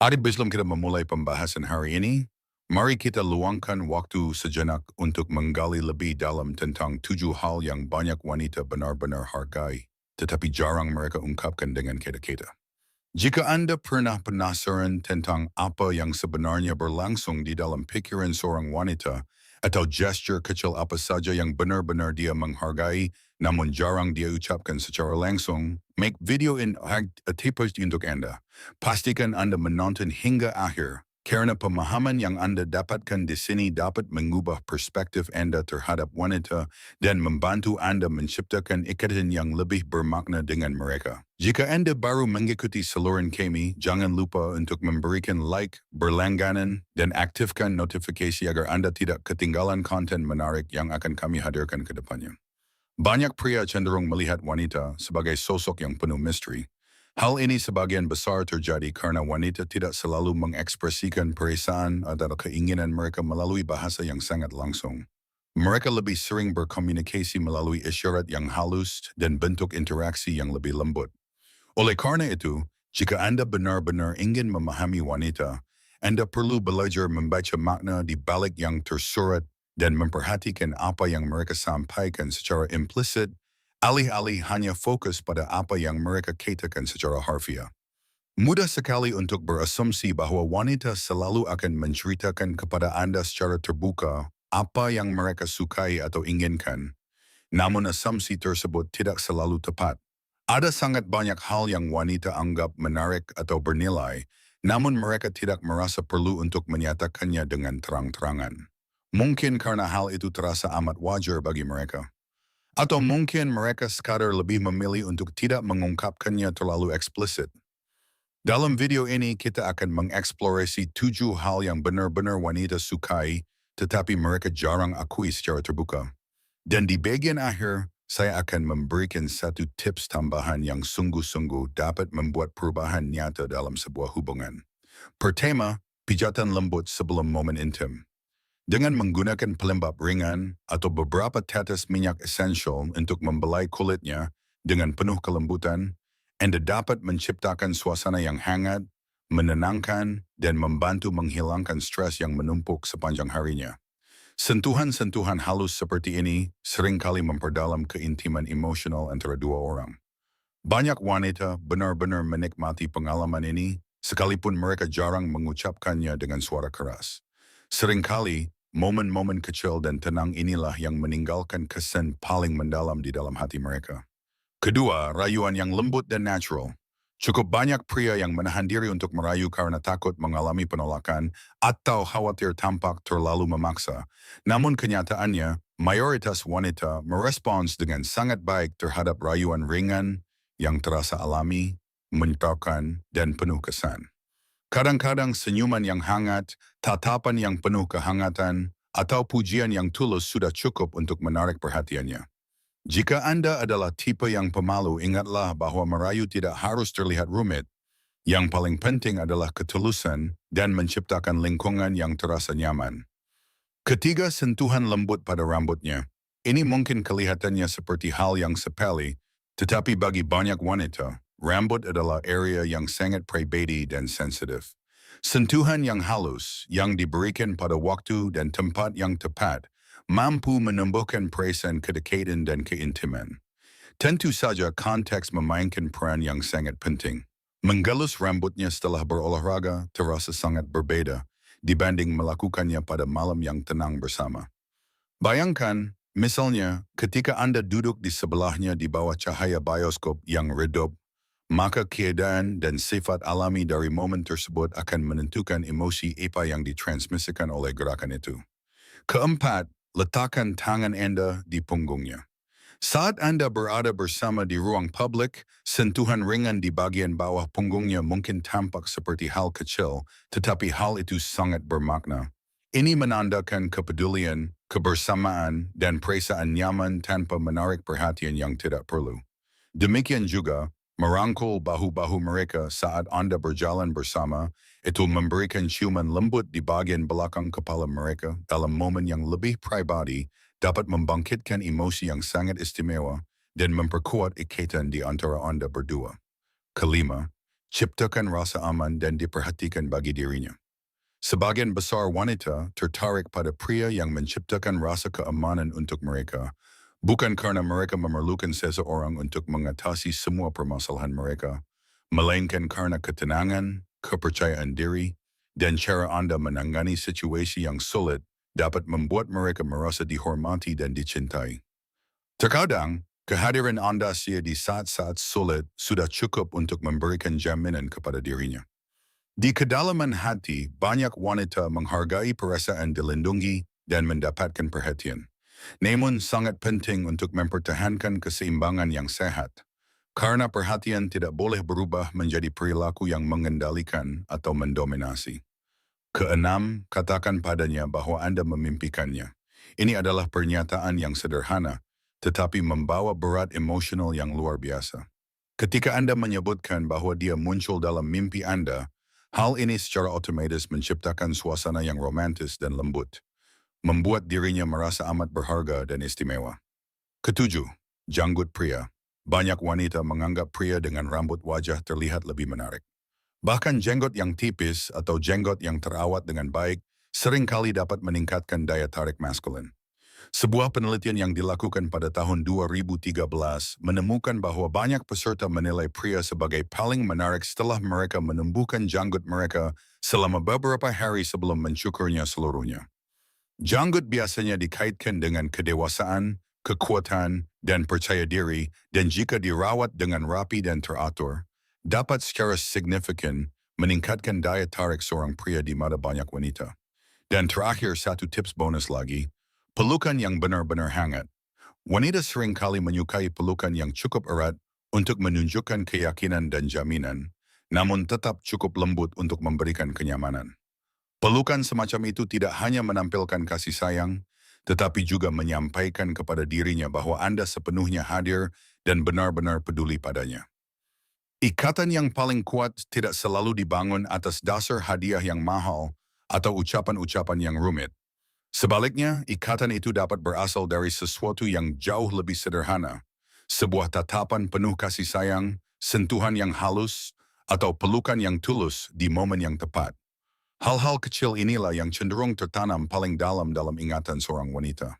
Ari sebelum kita memulai pembahasan hari ini, mari kita luangkan waktu sejenak untuk menggali lebih dalam tentang 7 hal yang banyak wanita benar-benar hargai, tetapi jarang mereka ungkapkan dengan kita-kita. Jika Anda pernah penasaran tentang apa yang sebenarnya berlangsung di dalam pikiran seorang wanita, atau gesture kecil apa saja yang benar-benar dia menghargai namun jarang dia ucapkan secara langsung, make video in tipis untuk Anda. Pastikan Anda menonton hingga akhir, karena pemahaman yang Anda dapatkan di sini dapat mengubah perspektif Anda terhadap wanita dan membantu Anda menciptakan ikatan yang lebih bermakna dengan mereka. Jika Anda baru mengikuti saluran kami, jangan lupa untuk memberikan like, berlangganan, dan aktifkan notifikasi agar Anda tidak ketinggalan konten menarik yang akan kami hadirkan ke depannya. Banyak pria cenderung melihat wanita sebagai sosok yang penuh misteri. Hal ini sebagian besar terjadi karena wanita tidak selalu mengekspresikan perasaan atau keinginan mereka melalui bahasa yang sangat langsung. Mereka lebih sering berkomunikasi melalui isyarat yang halus dan bentuk interaksi yang lebih lembut. Oleh karena itu, jika Anda benar-benar ingin memahami wanita, Anda perlu belajar membaca makna di balik yang tersurat dan memperhatikan apa yang mereka sampaikan secara implisit, alih-alih hanya fokus pada apa yang mereka katakan secara harfiah. Mudah sekali untuk berasumsi bahwa wanita selalu akan menceritakan kepada Anda secara terbuka apa yang mereka sukai atau inginkan. Namun asumsi tersebut tidak selalu tepat. Ada sangat banyak hal yang wanita anggap menarik atau bernilai, namun mereka tidak merasa perlu untuk menyatakannya dengan terang-terangan. Mungkin karena hal itu terasa amat wajar bagi mereka. Atau mungkin mereka sekadar lebih memilih untuk tidak mengungkapkannya terlalu eksplisit. Dalam video ini kita akan mengeksplorasi 7 hal yang benar-benar wanita sukai, tetapi mereka jarang akui secara terbuka. Dan di bagian akhir, saya akan memberikan satu tips tambahan yang sungguh-sungguh dapat membuat perubahan nyata dalam sebuah hubungan. Pertama, pijatan lembut sebelum momen intim. Dengan menggunakan pelembab ringan atau beberapa tetes minyak esensial untuk membelai kulitnya dengan penuh kelembutan, Anda dapat menciptakan suasana yang hangat, menenangkan, dan membantu menghilangkan stres yang menumpuk sepanjang harinya. Sentuhan-sentuhan halus seperti ini seringkali memperdalam keintiman emosional antara dua orang. Banyak wanita benar-benar menikmati pengalaman ini, sekalipun mereka jarang mengucapkannya dengan suara keras. Seringkali, momen-momen kecil dan tenang inilah yang meninggalkan kesan paling mendalam di dalam hati mereka. Kedua, rayuan yang lembut dan natural. Cukup banyak pria yang menahan diri untuk merayu karena takut mengalami penolakan atau khawatir tampak terlalu memaksa. Namun kenyataannya, mayoritas wanita merespons dengan sangat baik terhadap rayuan ringan yang terasa alami, menyenangkan, dan penuh kesan. Kadang-kadang senyuman yang hangat, tatapan yang penuh kehangatan, atau pujian yang tulus sudah cukup untuk menarik perhatiannya. Jika Anda adalah tipe yang pemalu, ingatlah bahwa merayu tidak harus terlihat rumit. Yang paling penting adalah ketulusan dan menciptakan lingkungan yang terasa nyaman. Ketiga, sentuhan lembut pada rambutnya. Ini mungkin kelihatannya seperti hal yang sepele, tetapi bagi banyak wanita, rambut adalah area yang sangat pribadi dan sensitif. Sentuhan yang halus, yang diberikan pada waktu dan tempat yang tepat, mampu menumbuhkan perasaan kedekatan dan keintiman. Tentu saja konteks memainkan peran yang sangat penting. Menggelus rambutnya setelah berolahraga terasa sangat berbeda dibanding melakukannya pada malam yang tenang bersama. Bayangkan, misalnya, ketika Anda duduk di sebelahnya di bawah cahaya bioskop yang redup, maka keadaan dan sifat alami dari momen tersebut akan menentukan emosi apa yang ditransmisikan oleh gerakan itu. Keempat, letakkan tangan Anda di punggungnya. Saat Anda berada bersama di ruang publik, sentuhan ringan di bagian bawah punggungnya mungkin tampak seperti hal kecil, tetapi hal itu sangat bermakna. Ini menandakan kepedulian, kebersamaan, dan perasaan nyaman tanpa menarik perhatian yang tidak perlu. Demikian juga, merangkul bahu-bahu mereka saat Anda berjalan bersama, itu memberikan ciuman lembut di bagian belakang kepala mereka dalam momen yang lebih pribadi, dapat membangkitkan emosi yang sangat istimewa dan memperkuat ikatan di antara Anda berdua. Kelima, ciptakan rasa aman dan diperhatikan bagi dirinya. Sebagian besar wanita tertarik pada pria yang menciptakan rasa keamanan untuk mereka, bukan karena mereka memerlukan seseorang untuk mengatasi semua permasalahan mereka, melainkan karena ketenangan, kepercayaan diri, dan cara Anda menangani situasi yang sulit dapat membuat mereka merasa dihormati dan dicintai. Terkadang, kehadiran Anda di saat-saat sulit sudah cukup untuk memberikan jaminan kepada dirinya. Di kedalaman hati, banyak wanita menghargai perasaan dilindungi dan mendapatkan perhatian. Namun sangat penting untuk mempertahankan keseimbangan yang sehat, karena perhatian tidak boleh berubah menjadi perilaku yang mengendalikan atau mendominasi. Keenam, katakan padanya bahwa Anda memimpikannya. Ini adalah pernyataan yang sederhana, tetapi membawa berat emosional yang luar biasa. Ketika Anda menyebutkan bahwa dia muncul dalam mimpi Anda, hal ini secara otomatis menciptakan suasana yang romantis dan lembut, membuat dirinya merasa amat berharga dan istimewa. Ketujuh, janggut pria. Banyak wanita menganggap pria dengan rambut wajah terlihat lebih menarik. Bahkan jenggot yang tipis atau jenggot yang terawat dengan baik seringkali dapat meningkatkan daya tarik maskulin. Sebuah penelitian yang dilakukan pada tahun 2013 menemukan bahwa banyak peserta menilai pria sebagai paling menarik setelah mereka menumbuhkan janggut mereka selama beberapa hari sebelum mencukurnya seluruhnya. Janggut biasanya dikaitkan dengan kedewasaan, kekuatan, dan percaya diri, dan jika dirawat dengan rapi dan teratur, dapat secara signifikan meningkatkan daya tarik seorang pria di mata banyak wanita. Dan terakhir, satu tips bonus lagi, pelukan yang benar-benar hangat. Wanita seringkali menyukai pelukan yang cukup erat untuk menunjukkan keyakinan dan jaminan, namun tetap cukup lembut untuk memberikan kenyamanan. Pelukan semacam itu tidak hanya menampilkan kasih sayang, tetapi juga menyampaikan kepada dirinya bahwa Anda sepenuhnya hadir dan benar-benar peduli padanya. Ikatan yang paling kuat tidak selalu dibangun atas dasar hadiah yang mahal atau ucapan-ucapan yang rumit. Sebaliknya, ikatan itu dapat berasal dari sesuatu yang jauh lebih sederhana, sebuah tatapan penuh kasih sayang, sentuhan yang halus, atau pelukan yang tulus di momen yang tepat. Hal-hal kecil inilah yang cenderung tertanam paling dalam ingatan seorang wanita.